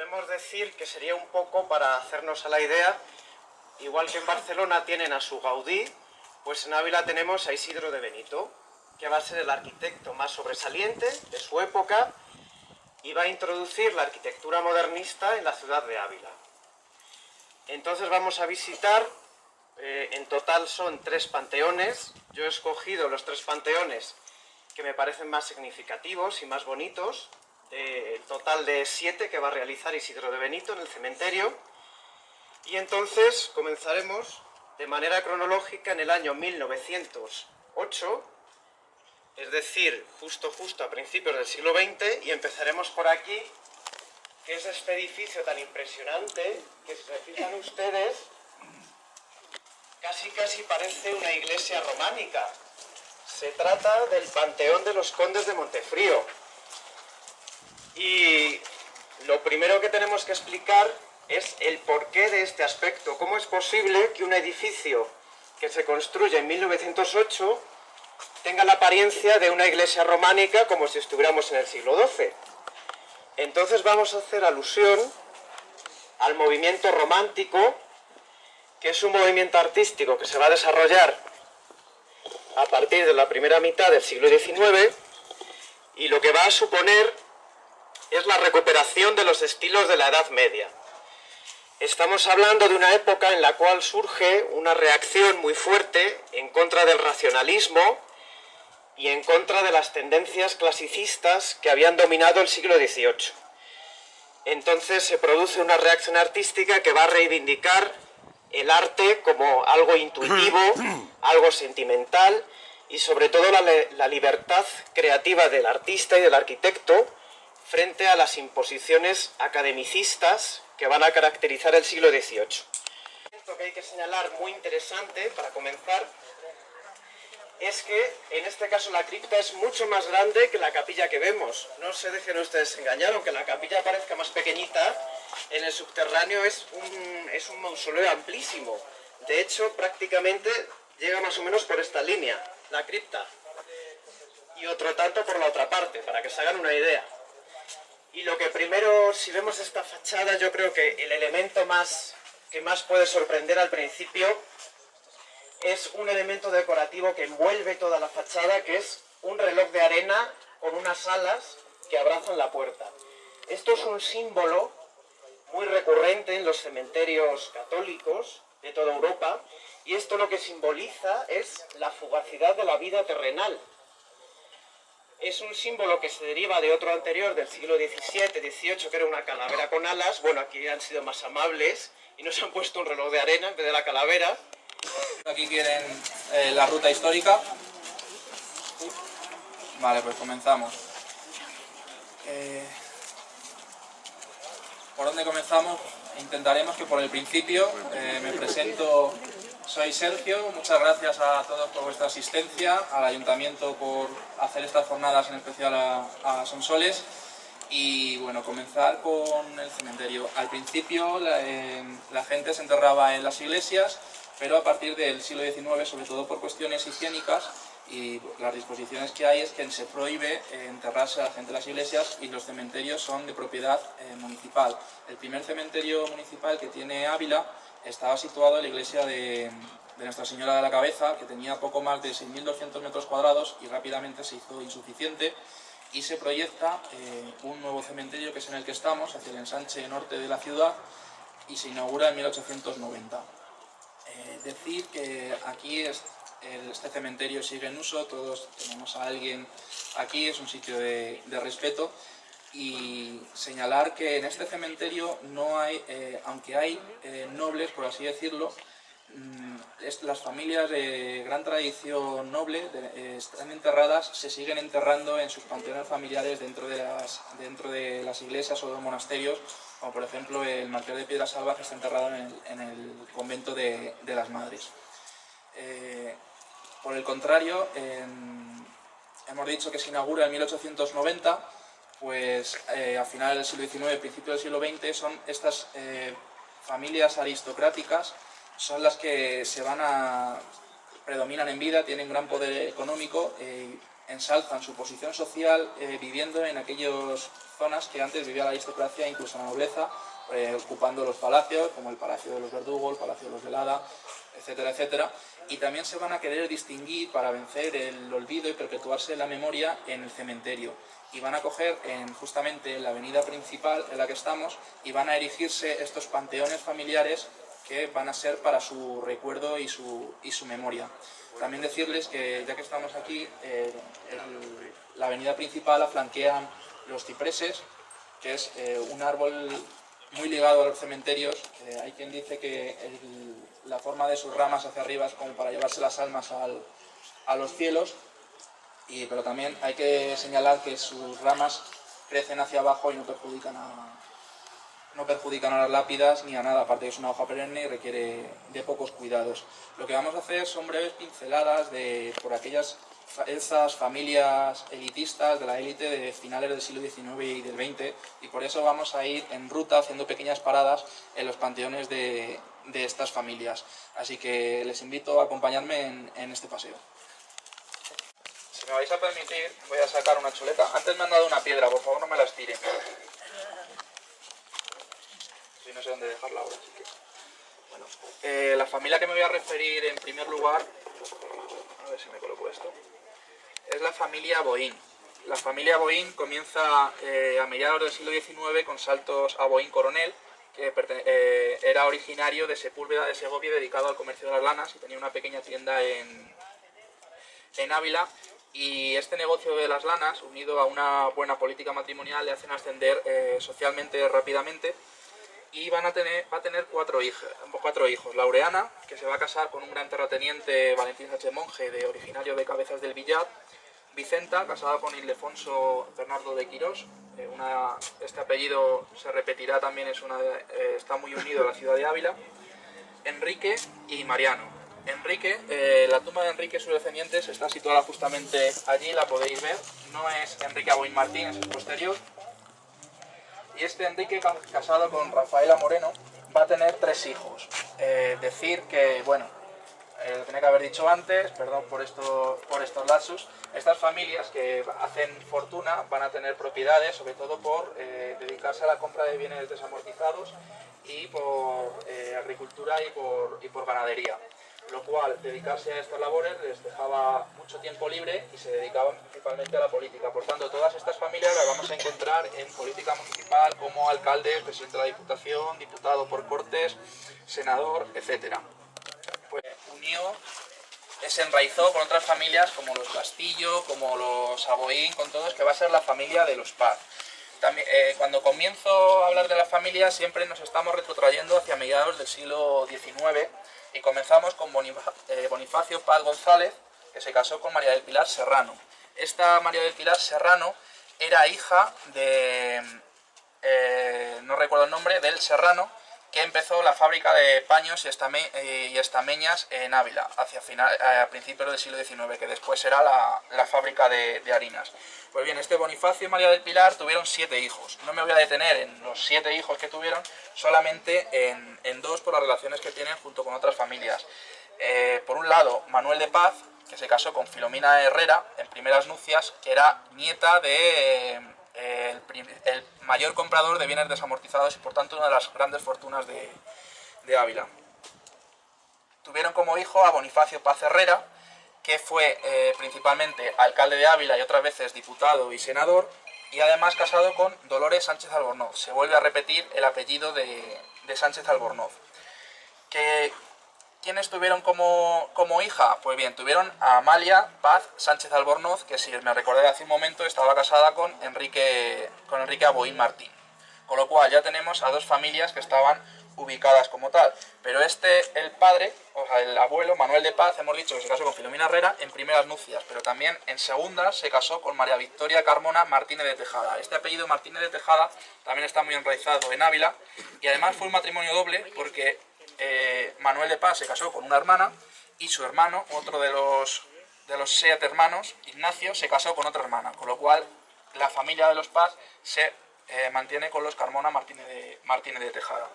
podemos decir que sería un poco, para hacernos a la idea, igual que en Barcelona tienen a su Gaudí, pues en Ávila tenemos a Isidro de Benito, que va a ser el arquitecto más sobresaliente de su época y va a introducir la arquitectura modernista en la ciudad de Ávila. Entonces vamos a visitar, en total son 3 panteones. Yo he escogido los 3 panteones que me parecen más significativos y más bonitos, el total de 7 que va a realizar Isidro de Benito en el cementerio. Y entonces comenzaremos de manera cronológica en el año 1908, es decir, justo a principios del siglo XX, y empezaremos por aquí, que es este edificio tan impresionante, que si se fijan ustedes, casi parece una iglesia románica. Se trata del Panteón de los Condes de Montefrío. Y lo primero que tenemos que explicar es el porqué de este aspecto. ¿Cómo es posible que un edificio que se construye en 1908 tenga la apariencia de una iglesia románica como si estuviéramos en el siglo XII? Entonces vamos a hacer alusión al movimiento romántico, que es un movimiento artístico que se va a desarrollar a partir de la primera mitad del siglo XIX, y lo que va a suponer es la recuperación de los estilos de la Edad Media. Estamos hablando de una época en la cual surge una reacción muy fuerte en contra del racionalismo y en contra de las tendencias clasicistas que habían dominado el siglo XVIII. Entonces se produce una reacción artística que va a reivindicar el arte como algo intuitivo, algo sentimental, y sobre todo la libertad creativa del artista y del arquitecto frente a las imposiciones academicistas que van a caracterizar el siglo XVIII. Lo que hay que señalar muy interesante para comenzar es que en este caso la cripta es mucho más grande que la capilla que vemos. No se dejen ustedes engañar, aunque la capilla parezca más pequeñita, en el subterráneo es un mausoleo amplísimo. De hecho, prácticamente llega más o menos por esta línea, la cripta, y otro tanto por la otra parte, para que se hagan una idea. Y lo que primero, si vemos esta fachada, yo creo que el elemento que más puede sorprender al principio es un elemento decorativo que envuelve toda la fachada, que es un reloj de arena con unas alas que abrazan la puerta. Esto es un símbolo muy recurrente en los cementerios católicos de toda Europa, y esto lo que simboliza es la fugacidad de la vida terrenal. Es un símbolo que se deriva de otro anterior del siglo XVII, XVIII, que era una calavera con alas. Bueno, aquí han sido más amables y nos han puesto un reloj de arena en vez de la calavera. Aquí tienen la ruta histórica. Vale, pues comenzamos. ¿Por dónde comenzamos? Intentaremos que por el principio. Me presento, soy Sergio. Muchas gracias a todos por vuestra asistencia, al Ayuntamiento por hacer estas jornadas, en especial a Sonsoles. Y bueno, comenzar con el cementerio. Al principio la gente se enterraba en las iglesias, pero a partir del siglo XIX, sobre todo por cuestiones higiénicas, y las disposiciones que hay es que se prohíbe enterrarse a la gente en las iglesias, y los cementerios son de propiedad municipal. El primer cementerio municipal que tiene Ávila estaba situado en la iglesia de Nuestra Señora de la Cabeza, que tenía poco más de 6.200 metros cuadrados, y rápidamente se hizo insuficiente, y se proyecta un nuevo cementerio, que es en el que estamos, hacia el ensanche norte de la ciudad, y se inaugura en 1890. Decir que aquí este cementerio sigue en uso, todos tenemos a alguien aquí, es un sitio de respeto, y señalar que en este cementerio no hay, aunque hay nobles, por así decirlo, las familias de gran tradición noble están enterradas, se siguen enterrando en sus panteones familiares dentro de las iglesias o de los monasterios, como por ejemplo el Marqués de Piedrasalva, que está enterrado en el convento de las Madres. Por el contrario, hemos dicho que se inaugura en 1890, pues a finales del siglo XIX, principio del siglo XX, son estas familias aristocráticas, son las que predominan en vida, tienen gran poder económico, ensalzan su posición social viviendo en aquellas zonas que antes vivía la aristocracia, incluso la nobleza, ocupando los palacios, como el Palacio de los Verdugos, el Palacio de los Velada, etcétera, etcétera. Y también se van a querer distinguir para vencer el olvido y perpetuarse la memoria en el cementerio. Y van a coger justamente en la avenida principal en la que estamos y van a erigirse estos panteones familiares que van a ser para su recuerdo y su memoria. También decirles que, ya que estamos aquí, la avenida principal la flanquean los cipreses, que es un árbol muy ligado a los cementerios. Hay quien dice que la forma de sus ramas hacia arriba es como para llevarse las almas a los cielos, pero también hay que señalar que sus ramas crecen hacia abajo y no perjudican a las lápidas ni a nada, aparte que es una hoja perenne y requiere de pocos cuidados. Lo que vamos a hacer son breves pinceladas por esas familias elitistas de la élite de finales del siglo XIX y del XX, y por eso vamos a ir en ruta haciendo pequeñas paradas en los panteones de estas familias. Así que les invito a acompañarme en este paseo. Si me vais a permitir, voy a sacar una chuleta. Antes me han dado una piedra, por favor no me las tiren. Si no sé dónde dejarla ahora, así que... Bueno, la familia que me voy a referir en primer lugar, a ver si me coloco esto, es la familia Boín. La familia Boín comienza a mediados del siglo XIX con saltos a Boín Coronel, que era originario de Sepúlveda de Segovia, dedicado al comercio de las lanas, y tenía una pequeña tienda en Ávila. Y este negocio de las lanas, unido a una buena política matrimonial, le hacen ascender socialmente rápidamente, y va a tener cuatro hijos. Laureana, que se va a casar con un gran terrateniente, Valentín Sánchez Monje, originario de Cabezas del Villar. Vicenta, casada con Ildefonso Bernardo de Quirós. Este apellido se repetirá también, está muy unido a la ciudad de Ávila. Enrique y Mariano. La tumba de Enrique y sus descendientes está situada justamente allí, la podéis ver. No es Enrique Aboín Martín, es el posterior. Y este Enrique, casado con Rafaela Moreno, va a tener 3 hijos. Decir que, bueno, lo tenía que haber dicho antes, perdón por estos lapsus. Estas familias que hacen fortuna van a tener propiedades, sobre todo por dedicarse a la compra de bienes desamortizados y por agricultura y por ganadería. Lo cual, dedicarse a estas labores les dejaba mucho tiempo libre y se dedicaban principalmente a la política. Por tanto, todas estas familias las vamos a encontrar en política municipal como alcalde, presidente de la Diputación, diputado por Cortes, senador, etc. Pues se enraizó con otras familias como los Castillo, como los Aboín, con todos, que va a ser la familia de los Paz. También, cuando comienzo a hablar de la familia, siempre nos estamos retrotrayendo hacia mediados del siglo XIX, y comenzamos con Bonifacio Paz González, que se casó con María del Pilar Serrano. Esta María del Pilar Serrano era hija de, no recuerdo el nombre, del Serrano, que empezó la fábrica de paños y estameñas en Ávila, a principios del siglo XIX, que después será la fábrica de harinas. Pues bien, este Bonifacio y María del Pilar tuvieron 7 hijos. No me voy a detener en los 7 hijos que tuvieron, solamente en 2 por las relaciones que tienen junto con otras familias. Por un lado, Manuel de Paz, que se casó con Filomena Herrera en primeras nupcias, que era nieta de el mayor comprador de bienes desamortizados y por tanto una de las grandes fortunas de Ávila. Tuvieron como hijo a Bonifacio Paz Herrera, que fue principalmente alcalde de Ávila y otras veces diputado y senador, y además casado con Dolores Sánchez Albornoz. Se vuelve a repetir el apellido de Sánchez Albornoz. ¿Quiénes tuvieron como hija? Pues bien, tuvieron a Amalia Paz Sánchez Albornoz, que, si me recordé hace un momento, estaba casada con Enrique Aboín Martín. Con lo cual ya tenemos a 2 familias que estaban ubicadas como tal. Pero el padre, o sea, el abuelo, Manuel de Paz, hemos dicho que se casó con Filomena Herrera en primeras nupcias, pero también en segundas se casó con María Victoria Carmona Martínez de Tejada. Este apellido Martínez de Tejada también está muy enraizado en Ávila, y además fue un matrimonio doble porque Manuel de Paz se casó con una hermana y su hermano, otro de los 7 hermanos, Ignacio, se casó con otra hermana, con lo cual la familia de los Paz se mantiene con los Carmona Martínez de Tejada.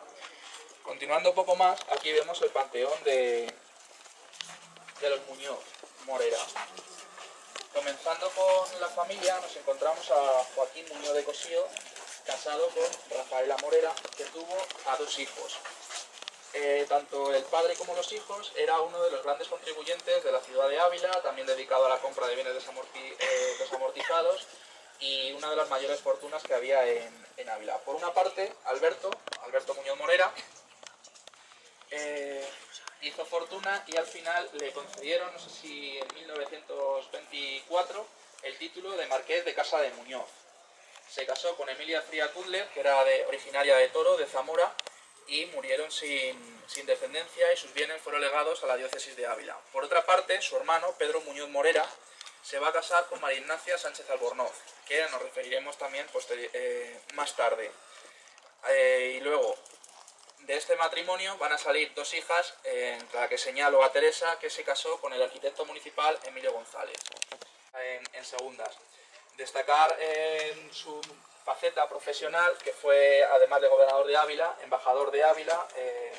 Continuando un poco más, aquí vemos el panteón de los Muñoz Morera. Comenzando con la familia, nos encontramos a Joaquín Muñoz de Cosío, casado con Rafaela Morera, que tuvo a 2 hijos. Tanto el padre como los hijos era uno de los grandes contribuyentes de la ciudad de Ávila, también dedicado a la compra de bienes desamortizados y una de las mayores fortunas que había en Ávila. Por una parte, Alberto Muñoz Morera, hizo fortuna y al final le concedieron, no sé si en 1924, el título de Marqués de Casa de Muñoz. Se casó con Emilia Fría Kudler, que era originaria de Toro, de Zamora, y murieron sin descendencia y sus bienes fueron legados a la diócesis de Ávila. Por otra parte, su hermano, Pedro Muñoz Morera, se va a casar con María Ignacia Sánchez Albornoz, que nos referiremos también más tarde. Y luego, de este matrimonio van a salir 2 hijas, entre la que señalo a Teresa, que se casó con el arquitecto municipal Emilio González, en segundas. Destacar en su faceta profesional, que fue, además de gobernador de Ávila, embajador de Ávila,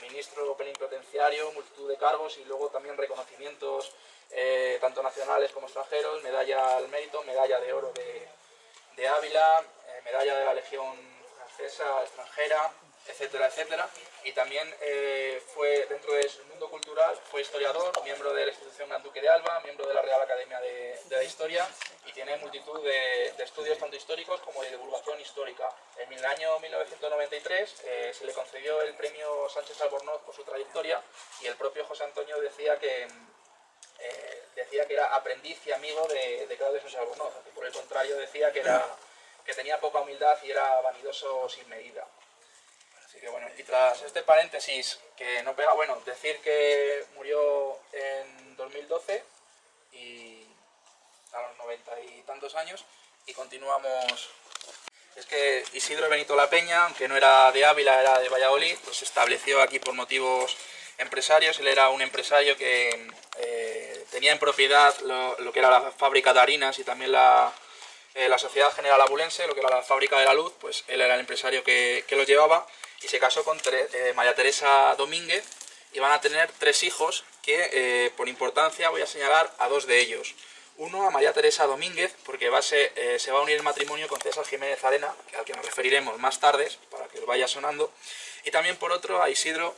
ministro plenipotenciario, multitud de cargos y luego también reconocimientos tanto nacionales como extranjeros, medalla al mérito, medalla de oro de Ávila, medalla de la Legión Francesa extranjera, etcétera, etcétera. Y también fue, dentro del mundo cultural, fue historiador, miembro de la institución Gran Duque de Alba, miembro de la Real Academia de la Historia, y tiene multitud de estudios tanto históricos como de divulgación histórica. En el año 1993 se le concedió el premio Sánchez Albornoz por su trayectoria, y el propio José Antonio decía que era aprendiz y amigo de Claudio Sánchez Albornoz, que por el contrario decía que tenía poca humildad y era vanidoso sin medida. Así que bueno, y tras este paréntesis que no pega, bueno, decir que murió en 2012 y a los 90 y tantos años, y continuamos. Es que Isidro Benito La Peña, aunque no era de Ávila, era de Valladolid, pues se estableció aquí por motivos empresarios. Él era un empresario que tenía en propiedad lo que era la fábrica de harinas y también la Sociedad General Abulense, lo que era la fábrica de la luz. Pues él era el empresario que lo llevaba, y se casó con María Teresa Domínguez, y van a tener 3 hijos que por importancia voy a señalar a 2 de ellos. Uno, a María Teresa Domínguez, porque se va a unir el matrimonio con César Jiménez Arena, al que nos referiremos más tarde, para que os vaya sonando. Y también por otro, a Isidro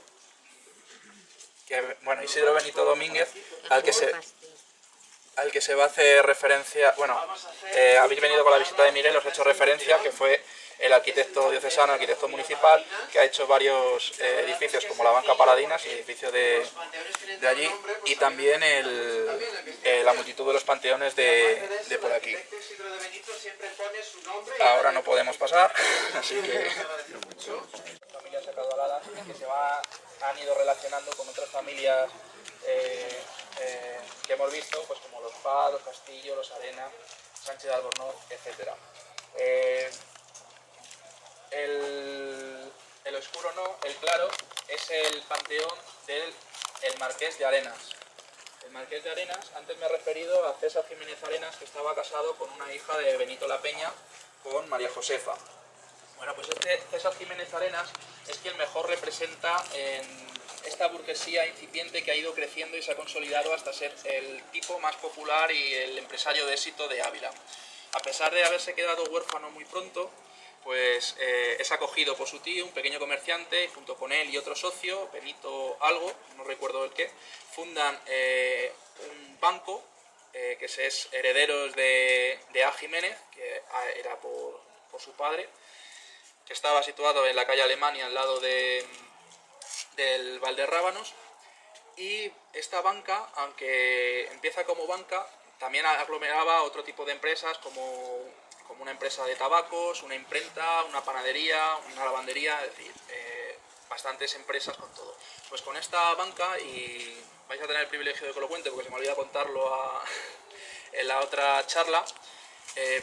Benito Domínguez, al que se va a hacer referencia. Bueno, habéis venido con la visita de Miguel, os he hecho referencia, que fue el arquitecto diocesano, arquitecto municipal, que ha hecho varios edificios como la Banca Paradinas, el edificio de allí, y también la multitud de los panteones de por aquí. Ahora no podemos pasar, así que familias acaudaladas que han ido relacionando con otras familias que hemos visto, pues como los Paz, los Castillo, los Arena, Sánchez de Albornoz, etc. El oscuro no, el claro, es el panteón del Marqués de Arenas. El Marqués de Arenas, antes me he referido a César Jiménez Arenas, que estaba casado con una hija de Benito La Peña, con María Josefa. Bueno, pues este César Jiménez Arenas es quien mejor representa en esta burguesía incipiente que ha ido creciendo y se ha consolidado hasta ser el tipo más popular y el empresario de éxito de Ávila. A pesar de haberse quedado huérfano muy pronto, pues es acogido por su tío, un pequeño comerciante, y junto con él y otro socio, Benito algo, no recuerdo el qué, fundan un banco que es herederos de A. Jiménez, que era por su padre, que estaba situado en la calle Alemania al lado del Valderrábanos. Y esta banca, aunque empieza como banca, también aglomeraba otro tipo de empresas como una empresa de tabacos, una imprenta, una panadería, una lavandería, es decir, bastantes empresas con todo. Pues con esta banca, y vais a tener el privilegio de que lo cuente porque se me olvida contarlo en la otra charla, le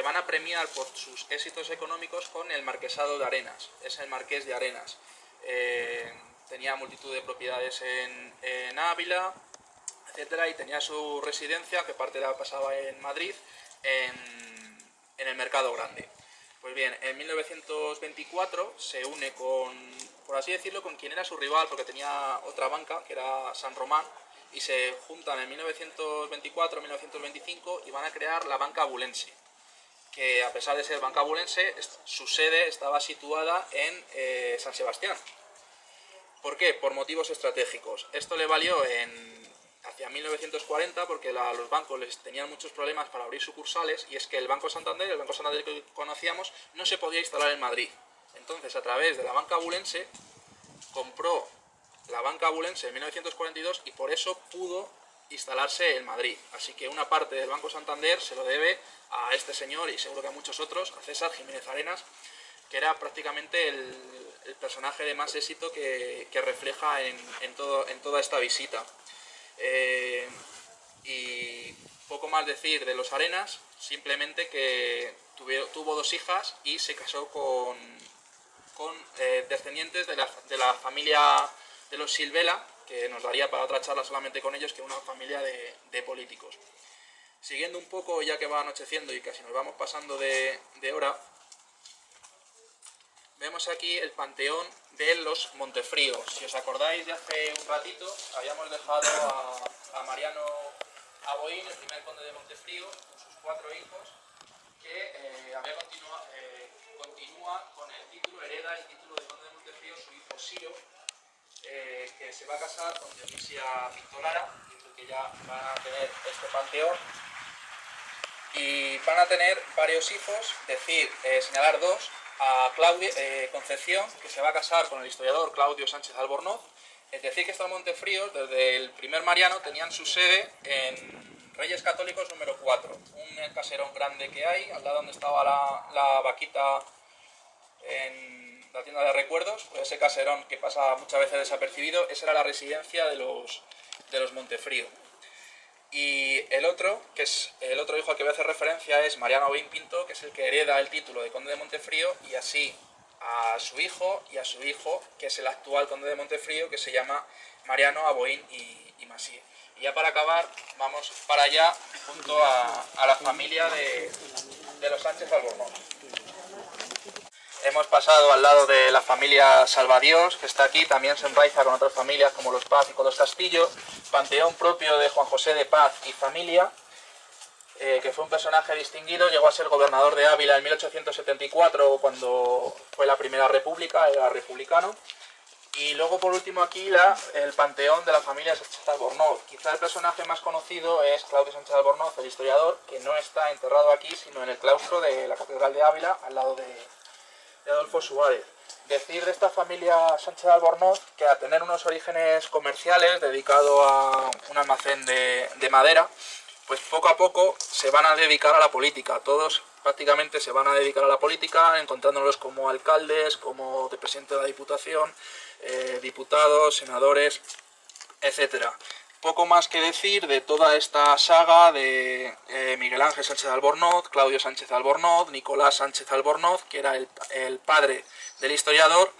van a premiar por sus éxitos económicos con el Marquesado de Arenas. Es el Marqués de Arenas. Tenía multitud de propiedades en Ávila, etcétera, y tenía su residencia, que parte la pasaba en Madrid, en el Mercado Grande. Pues bien, en 1924 se une por así decirlo, con quien era su rival, porque tenía otra banca, que era San Román, y se juntan en 1924-1925 y van a crear la Banca Abulense, que a pesar de ser Banca Abulense, su sede estaba situada en San Sebastián. ¿Por qué? Por motivos estratégicos. Esto le valió hacia 1940 porque los bancos les tenían muchos problemas para abrir sucursales, y es que el Banco Santander que conocíamos, no se podía instalar en Madrid. Entonces, a través de la Banca Abulense, compró la Banca Abulense en 1942 y por eso pudo instalarse en Madrid. Así que una parte del Banco Santander se lo debe a este señor, y seguro que a muchos otros, a César Jiménez Arenas, que era prácticamente el personaje de más éxito que refleja en toda esta visita. Y poco más decir de los Arenas, simplemente que tuvo 2 hijas y se casó con descendientes de la familia de los Silvela, que nos daría para otra charla solamente con ellos, que una familia de políticos. Siguiendo un poco, ya que va anocheciendo y casi nos vamos pasando de hora, vemos aquí el panteón de los Montefrío. Si os acordáis, de hace un ratito habíamos dejado a Mariano Aboín, el primer conde de Montefrío, con sus 4 hijos, que continúa con el título, hereda el título de conde de Montefrío su hijo Siro, que se va a casar con Dionisia Pintolara, que ya van a tener este panteón. Y van a tener varios hijos, señalar 2, a Concepción, que se va a casar con el historiador Claudio Sánchez Albornoz. Es decir, que estos Montefríos, desde el primer Mariano, tenían su sede en Reyes Católicos número 4, un caserón grande que hay, al lado donde estaba la vaquita en la tienda de recuerdos. Pues ese caserón que pasa muchas veces desapercibido, esa era la residencia de los Montefrío. Y el otro hijo al que voy a hacer referencia es Mariano Aboín Pinto, que es el que hereda el título de conde de Montefrío, y así a su hijo y a su hijo, que es el actual conde de Montefrío, que se llama Mariano Aboín y Masíe. Y ya para acabar, vamos para allá, junto a la familia de los Sánchez Albornoz. Hemos pasado al lado de la familia Salvadiós, que está aquí, también se enraiza con otras familias como los Paz y con los Castillo, panteón propio de Juan José de Paz y familia, que fue un personaje distinguido, llegó a ser gobernador de Ávila en 1874, cuando fue la primera república, era republicano. Y luego, por último, aquí el panteón de la familia Sánchez Albornoz. Quizá el personaje más conocido es Claudio Sánchez Albornoz, el historiador, que no está enterrado aquí, sino en el claustro de la Catedral de Ávila, al lado de Adolfo Suárez. Decir de esta familia Sánchez Albornoz que, a tener unos orígenes comerciales, dedicado a un almacén de madera, pues poco a poco se van a dedicar a la política. Todos prácticamente se van a dedicar a la política, encontrándolos como alcaldes, como de presidente de la Diputación, diputados, senadores, etcétera. Poco más que decir de toda esta saga de Miguel Ángel Sánchez Albornoz, Claudio Sánchez Albornoz, Nicolás Sánchez Albornoz, que era el padre del historiador,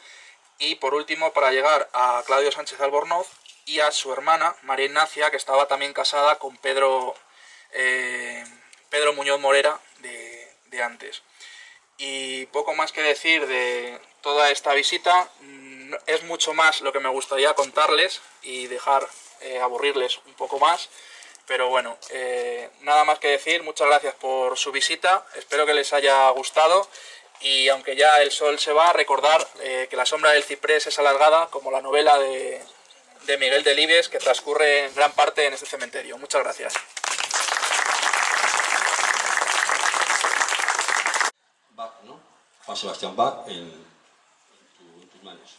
y por último, para llegar a Claudio Sánchez Albornoz y a su hermana María Ignacia, que estaba también casada con Pedro Muñoz Morera de antes. Y poco más que decir de toda esta visita. Es mucho más lo que me gustaría contarles y dejar aburrirles un poco más, pero bueno, nada más que decir. Muchas gracias por su visita, espero que les haya gustado, y aunque ya el sol se va, recordar que La sombra del ciprés es alargada, como la novela de Miguel Delibes, que transcurre en gran parte en este cementerio. Muchas gracias. Bach, ¿no? Juan Sebastián Bach en tus manos.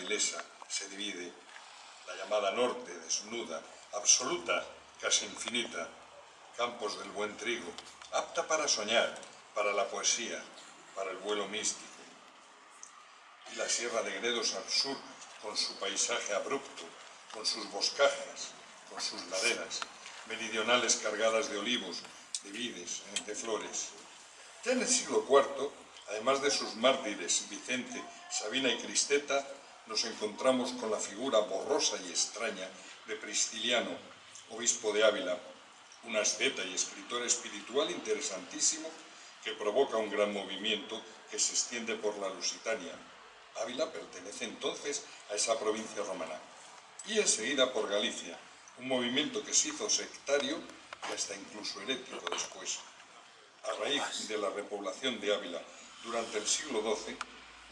avilesa se divide, la llamada norte, desnuda, absoluta, casi infinita, campos del buen trigo, apta para soñar, para la poesía, para el vuelo místico. Y la sierra de Gredos al sur, con su paisaje abrupto, con sus boscajes, con sus laderas, meridionales cargadas de olivos, de vides, de flores. Ya en el siglo IV, además de sus mártires Vicente, Sabina y Cristeta, nos encontramos con la figura borrosa y extraña de Prisciliano, obispo de Ávila, un asceta y escritor espiritual interesantísimo que provoca un gran movimiento que se extiende por la Lusitania. Ávila pertenece entonces a esa provincia romana. Y enseguida por Galicia, un movimiento que se hizo sectario y hasta incluso herético después. A raíz de la repoblación de Ávila durante el siglo XII,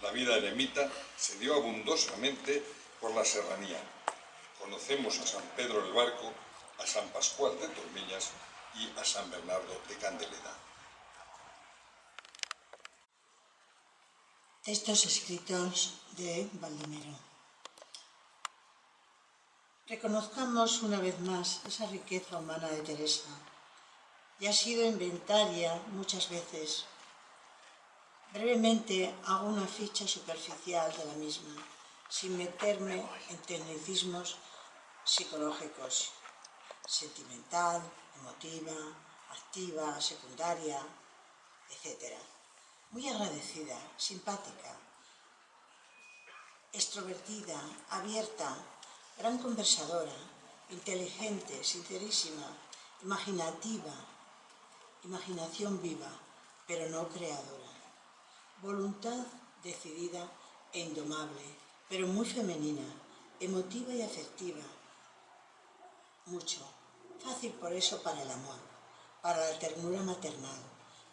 la vida eremita se dio abundosamente por la serranía. Conocemos a San Pedro el Barco, a San Pascual de Tormellas y a San Bernardo de Candeleda. Textos escritos de Baldomero. Reconozcamos una vez más esa riqueza humana de Teresa. Ya ha sido inventaria muchas veces. Brevemente hago una ficha superficial de la misma, sin meterme en tecnicismos psicológicos. Sentimental, emotiva, activa, secundaria, etc. Muy agradecida, simpática, extrovertida, abierta, gran conversadora, inteligente, sincerísima, imaginativa, imaginación viva, pero no creadora. Voluntad decidida e indomable, pero muy femenina, emotiva y afectiva. Mucho. Fácil por eso para el amor, para la ternura maternal,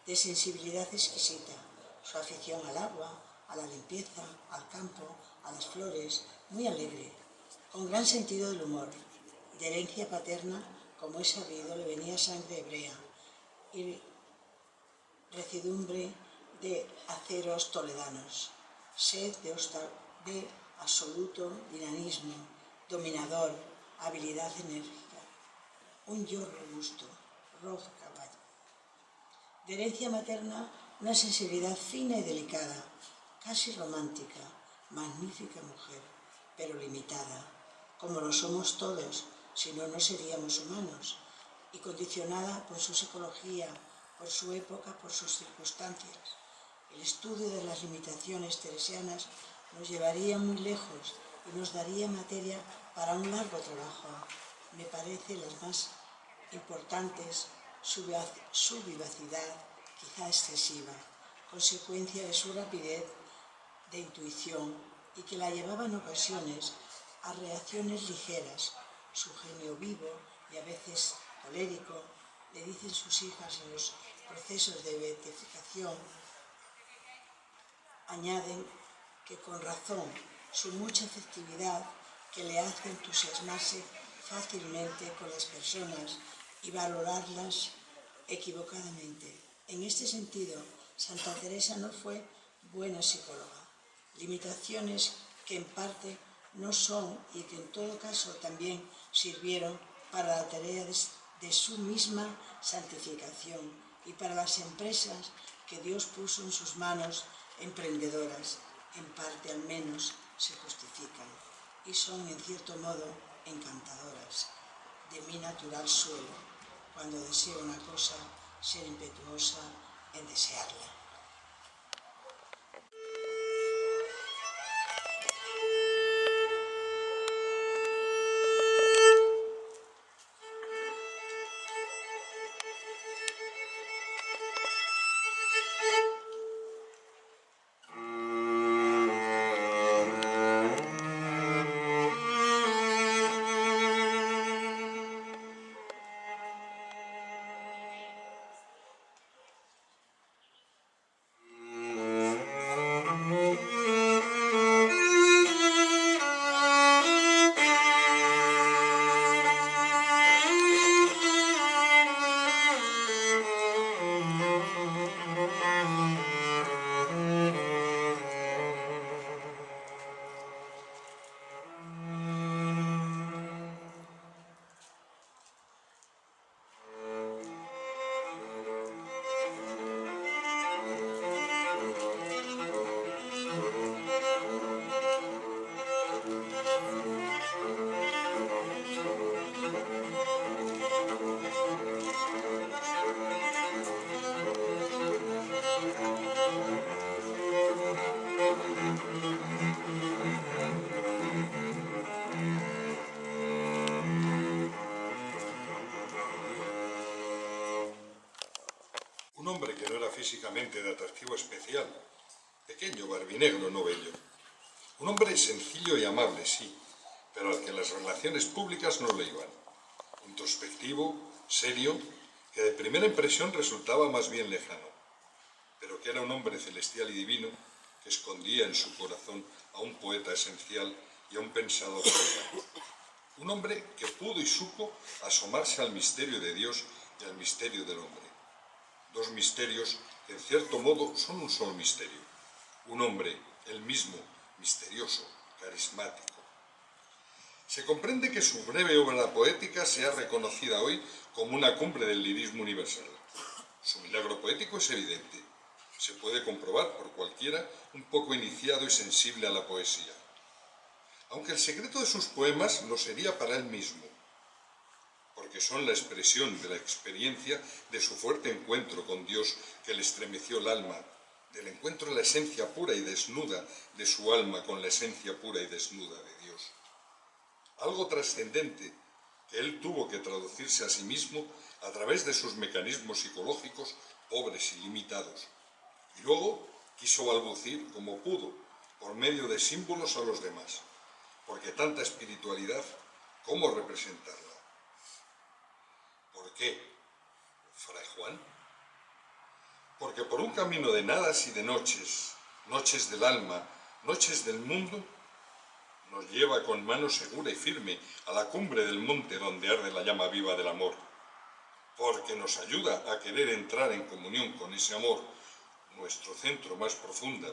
de sensibilidad exquisita, su afición al agua, a la limpieza, al campo, a las flores, muy alegre, con gran sentido del humor. De herencia paterna, como es sabido, le venía sangre hebrea y recidumbre de aceros toledanos, sed de absoluto dinamismo, dominador, habilidad enérgica, un yo robusto, roz caballo. De herencia materna, una sensibilidad fina y delicada, casi romántica, magnífica mujer, pero limitada, como lo somos todos, si no, no seríamos humanos, y condicionada por su psicología, por su época, por sus circunstancias. El estudio de las limitaciones teresianas nos llevaría muy lejos y nos daría materia para un largo trabajo. Me parece las más importantes su vivacidad, quizá excesiva, consecuencia de su rapidez de intuición y que la llevaba en ocasiones a reacciones ligeras, su genio vivo y a veces colérico, le dicen sus hijas en los procesos de beatificación, añaden que con razón su mucha efectividad que le hace entusiasmarse fácilmente con las personas y valorarlas equivocadamente. En este sentido, Santa Teresa no fue buena psicóloga. Limitaciones que en parte no son y que en todo caso también sirvieron para la tarea de su misma santificación y para las empresas que Dios puso en sus manos emprendedoras, en parte al menos se justifican y son en cierto modo encantadoras. De mi natural suelo, cuando deseo una cosa, ser impetuosa en desearla. hombre que no era físicamente de atractivo especial, pequeño, barbinegro, no bello. Un hombre sencillo y amable, sí, pero al que las relaciones públicas no le iban. Introspectivo, serio, que de primera impresión resultaba más bien lejano, pero que era un hombre celestial y divino que escondía en su corazón a un poeta esencial y a un pensador soberano. Un hombre que pudo y supo asomarse al misterio de Dios y al misterio del hombre. Dos misterios que en cierto modo son un solo misterio. Un hombre, el mismo, misterioso, carismático. Se comprende que su breve obra poética sea reconocida hoy como una cumbre del lirismo universal. Su milagro poético es evidente. Se puede comprobar por cualquiera un poco iniciado y sensible a la poesía. Aunque el secreto de sus poemas lo sería para él mismo, porque son la expresión de la experiencia de su fuerte encuentro con Dios que le estremeció el alma, del encuentro de la esencia pura y desnuda de su alma con la esencia pura y desnuda de Dios. Algo trascendente que él tuvo que traducirse a sí mismo a través de sus mecanismos psicológicos pobres y limitados. Y luego quiso balbucir como pudo, por medio de símbolos a los demás. Porque tanta espiritualidad, ¿cómo representarla? ¿Por qué, Fray Juan? Porque por un camino de nadas y de noches, noches del alma, noches del mundo, nos lleva con mano segura y firme a la cumbre del monte donde arde la llama viva del amor. Porque nos ayuda a querer entrar en comunión con ese amor, nuestro centro más profunda,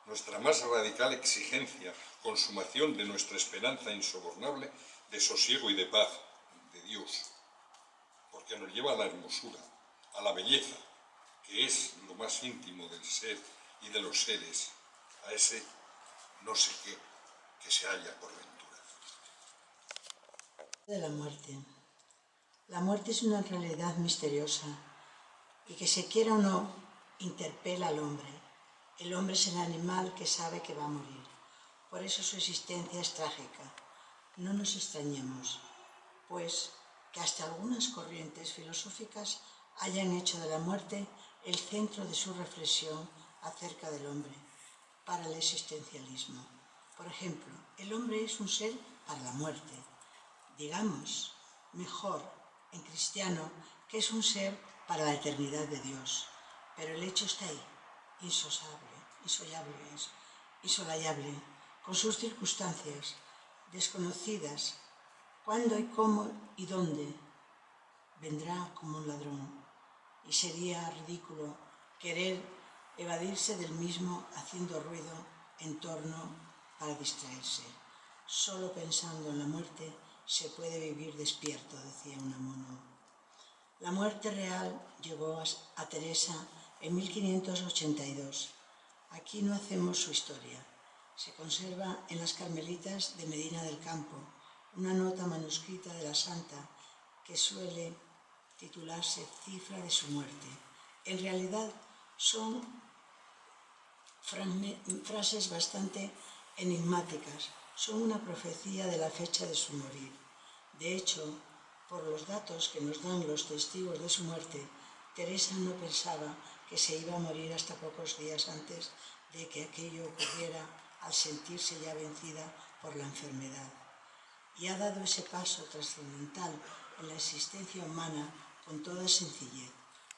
nuestra más radical exigencia, consumación de nuestra esperanza insobornable de sosiego y de paz, de Dios. Porque nos lleva a la hermosura, a la belleza, que es lo más íntimo del ser y de los seres, a ese no sé qué que se halla por ventura. De la muerte. La muerte es una realidad misteriosa y que se quiera o no interpela al hombre. El hombre es el animal que sabe que va a morir. Por eso su existencia es trágica. No nos extrañemos, pues que hasta algunas corrientes filosóficas hayan hecho de la muerte el centro de su reflexión acerca del hombre, para el existencialismo. Por ejemplo, el hombre es un ser para la muerte. Digamos, mejor, en cristiano, que es un ser para la eternidad de Dios. Pero el hecho está ahí, insolayable, con sus circunstancias, desconocidas, cuándo y cómo y dónde. Vendrá como un ladrón, y sería ridículo querer evadirse del mismo haciendo ruido en torno para distraerse. Solo pensando en la muerte se puede vivir despierto, decía Unamuno. La muerte real llegó a Teresa en 1582. Aquí no hacemos su historia. Se conserva en las Carmelitas de Medina del Campo una nota manuscrita de la santa que suele titularse Cifra de su muerte. En realidad son frases bastante enigmáticas, son una profecía de la fecha de su morir. De hecho, por los datos que nos dan los testigos de su muerte, Teresa no pensaba que se iba a morir hasta pocos días antes de que aquello ocurriera al sentirse ya vencida por la enfermedad. Y ha dado ese paso trascendental en la existencia humana con toda sencillez,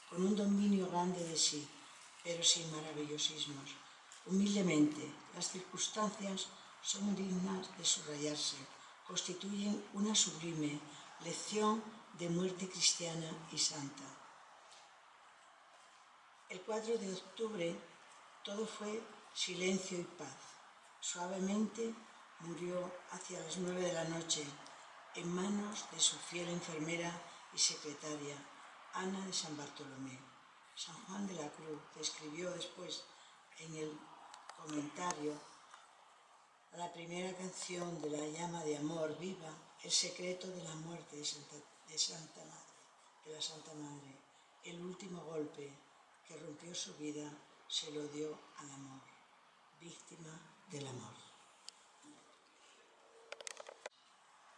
con un dominio grande de sí, pero sin maravillosismos. Humildemente, las circunstancias son dignas de subrayarse, constituyen una sublime lección de muerte cristiana y santa. El 4 de octubre todo fue silencio y paz. Suavemente murió hacia las 9 de la noche en manos de su fiel enfermera y secretaria, Ana de San Bartolomé. San Juan de la Cruz escribió después en el comentario a la primera canción de la llama de amor viva el secreto de la muerte de la Santa Madre. El último golpe que rompió su vida se lo dio al amor, víctima del amor.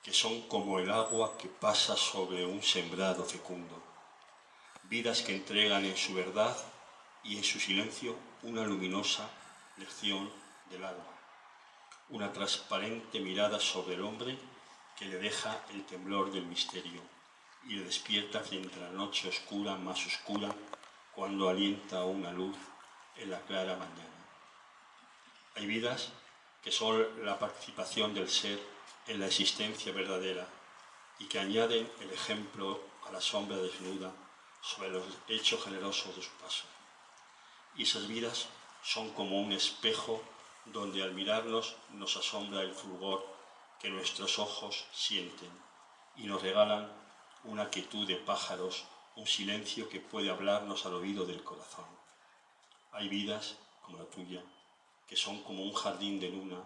Que son como el agua que pasa sobre un sembrado fecundo. vidas que entregan en su verdad y en su silencio una luminosa lección del alma, una transparente mirada sobre el hombre que le deja el temblor del misterio y le despierta frente a la noche oscura, más oscura, cuando alienta una luz en la clara mañana. Hay vidas que son la participación del ser en la existencia verdadera y que añaden el ejemplo a la sombra desnuda sobre los hechos generosos de su paso. Y esas vidas son como un espejo donde al mirarnos nos asombra el fulgor que nuestros ojos sienten y nos regalan una quietud de pájaros, un silencio que puede hablarnos al oído del corazón. Hay vidas, como la tuya, que son como un jardín de luna,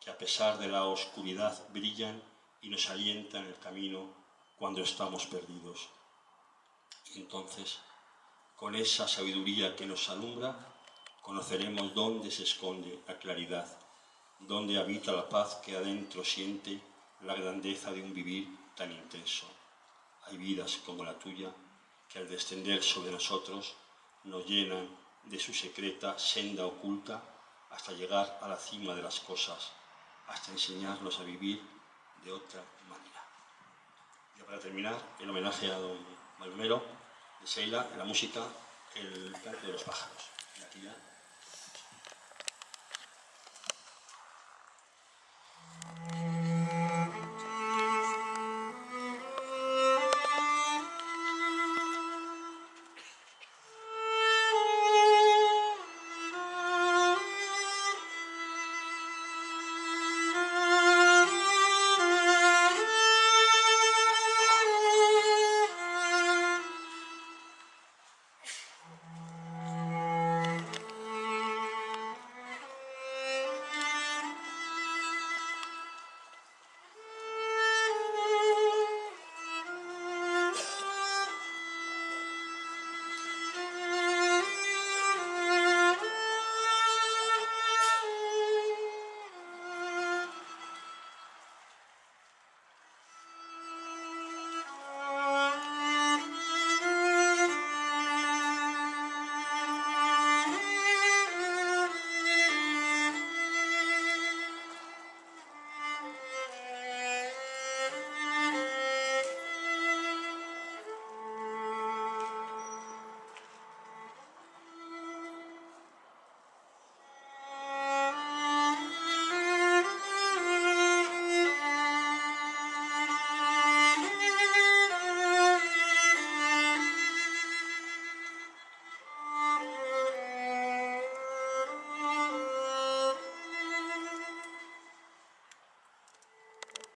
que a pesar de la oscuridad brillan y nos alientan el camino cuando estamos perdidos. Y entonces, con esa sabiduría que nos alumbra, conoceremos dónde se esconde la claridad, dónde habita la paz que adentro siente la grandeza de un vivir tan intenso. Hay vidas como la tuya que al descender sobre nosotros nos llenan de su secreta senda oculta hasta llegar a la cima de las cosas, hasta enseñarnos a vivir de otra manera. Y para terminar, el homenaje a don Baldomero de Sheila, en la música, el canto de los pájaros. Y aquí ya